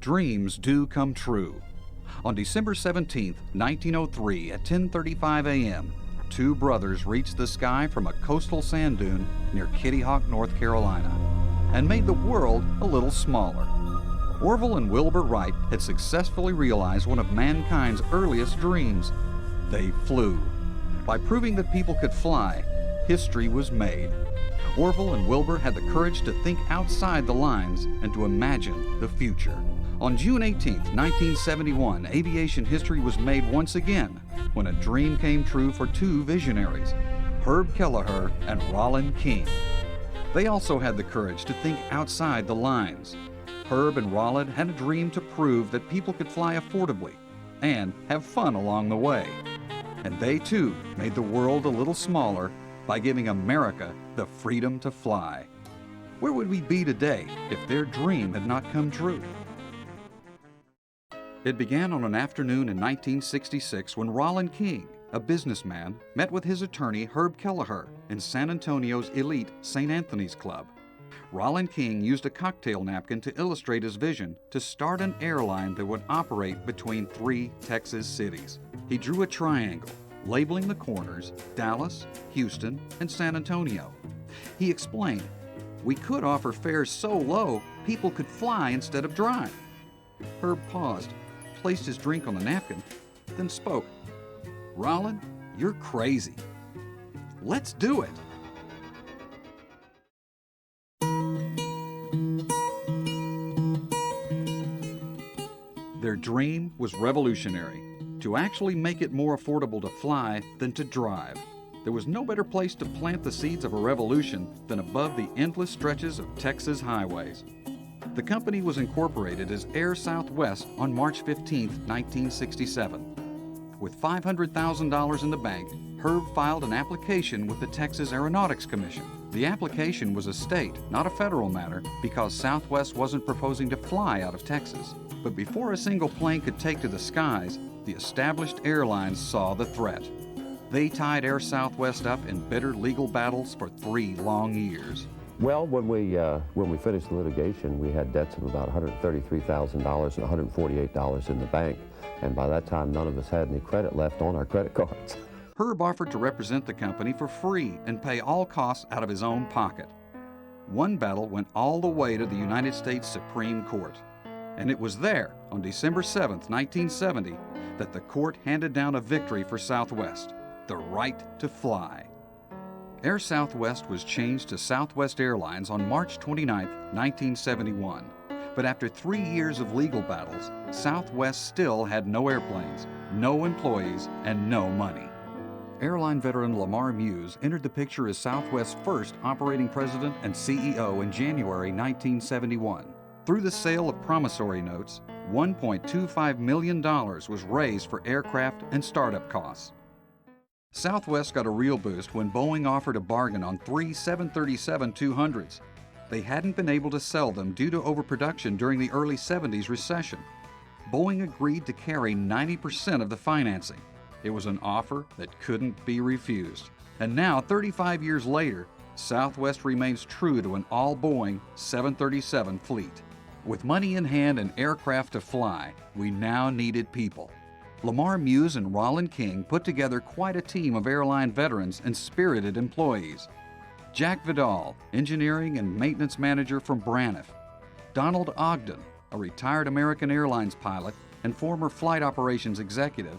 Dreams do come true. On December 17, 1903 at 10:35 a.m., two brothers reached the sky from a coastal sand dune near Kitty Hawk, North Carolina, and made the world a little smaller. Orville and Wilbur Wright had successfully realized one of mankind's earliest dreams. They flew. By proving that people could fly, history was made. Orville and Wilbur had the courage to think outside the lines and to imagine the future. On June 18, 1971, aviation history was made once again when a dream came true for two visionaries, Herb Kelleher and Rollin King. They also had the courage to think outside the lines. Herb and Rollin had a dream to prove that people could fly affordably and have fun along the way. And they too made the world a little smaller by giving America the freedom to fly. Where would we be today if their dream had not come true? It began on an afternoon in 1966 when Rollin King, a businessman, met with his attorney Herb Kelleher in San Antonio's elite St. Anthony's Club. Rollin King used a cocktail napkin to illustrate his vision to start an airline that would operate between three Texas cities. He drew a triangle, labeling the corners Dallas, Houston, and San Antonio. He explained, "We could offer fares so low people could fly instead of drive." Herb paused, placed his drink on the napkin, then spoke. "Rollin, you're crazy. Let's do it." Their dream was revolutionary, to actually make it more affordable to fly than to drive. There was no better place to plant the seeds of a revolution than above the endless stretches of Texas highways. The company was incorporated as Air Southwest on March 15, 1967. With $500,000 in the bank, Herb filed an application with the Texas Aeronautics Commission. The application was a state, not a federal matter, because Southwest wasn't proposing to fly out of Texas. But before a single plane could take to the skies, the established airlines saw the threat. They tied Air Southwest up in bitter legal battles for 3 long years. Well, when we finished the litigation, we had debts of about $133,000 and $148 in the bank. And by that time, none of us had any credit left on our credit cards. Herb offered to represent the company for free and pay all costs out of his own pocket. One battle went all the way to the United States Supreme Court. And it was there, on December 7, 1970, that the court handed down a victory for Southwest, the right to fly. Air Southwest was changed to Southwest Airlines on March 29, 1971. But after 3 years of legal battles, Southwest still had no airplanes, no employees, and no money. Airline veteran Lamar Muse entered the picture as Southwest's first operating president and CEO in January 1971. Through the sale of promissory notes, $1.25 million was raised for aircraft and startup costs. Southwest got a real boost when Boeing offered a bargain on 3 737-200s. They hadn't been able to sell them due to overproduction during the early 70s recession. Boeing agreed to carry 90% of the financing. It was an offer that couldn't be refused. And now, 35 years later, Southwest remains true to an all-Boeing 737 fleet. With money in hand and aircraft to fly, we now needed people. Lamar Muse and Rollin King put together quite a team of airline veterans and spirited employees. Jack Vidal, engineering and maintenance manager from Braniff. Donald Ogden, a retired American Airlines pilot and former flight operations executive.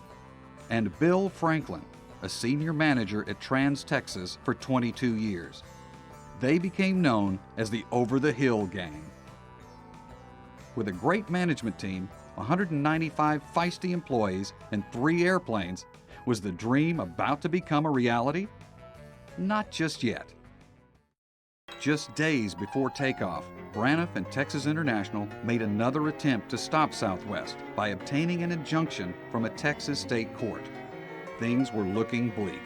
And Bill Franklin, a senior manager at Trans Texas for 22 years. They became known as the Over the Hill Gang. With a great management team, 195 feisty employees, and 3 airplanes, was the dream about to become a reality? Not just yet. Just days before takeoff, Braniff and Texas International made another attempt to stop Southwest by obtaining an injunction from a Texas state court. Things were looking bleak.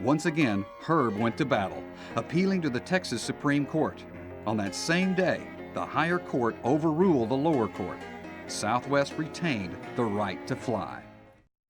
Once again, Herb went to battle, appealing to the Texas Supreme Court. On that same day, the higher court overruled the lower court. Southwest retained the right to fly.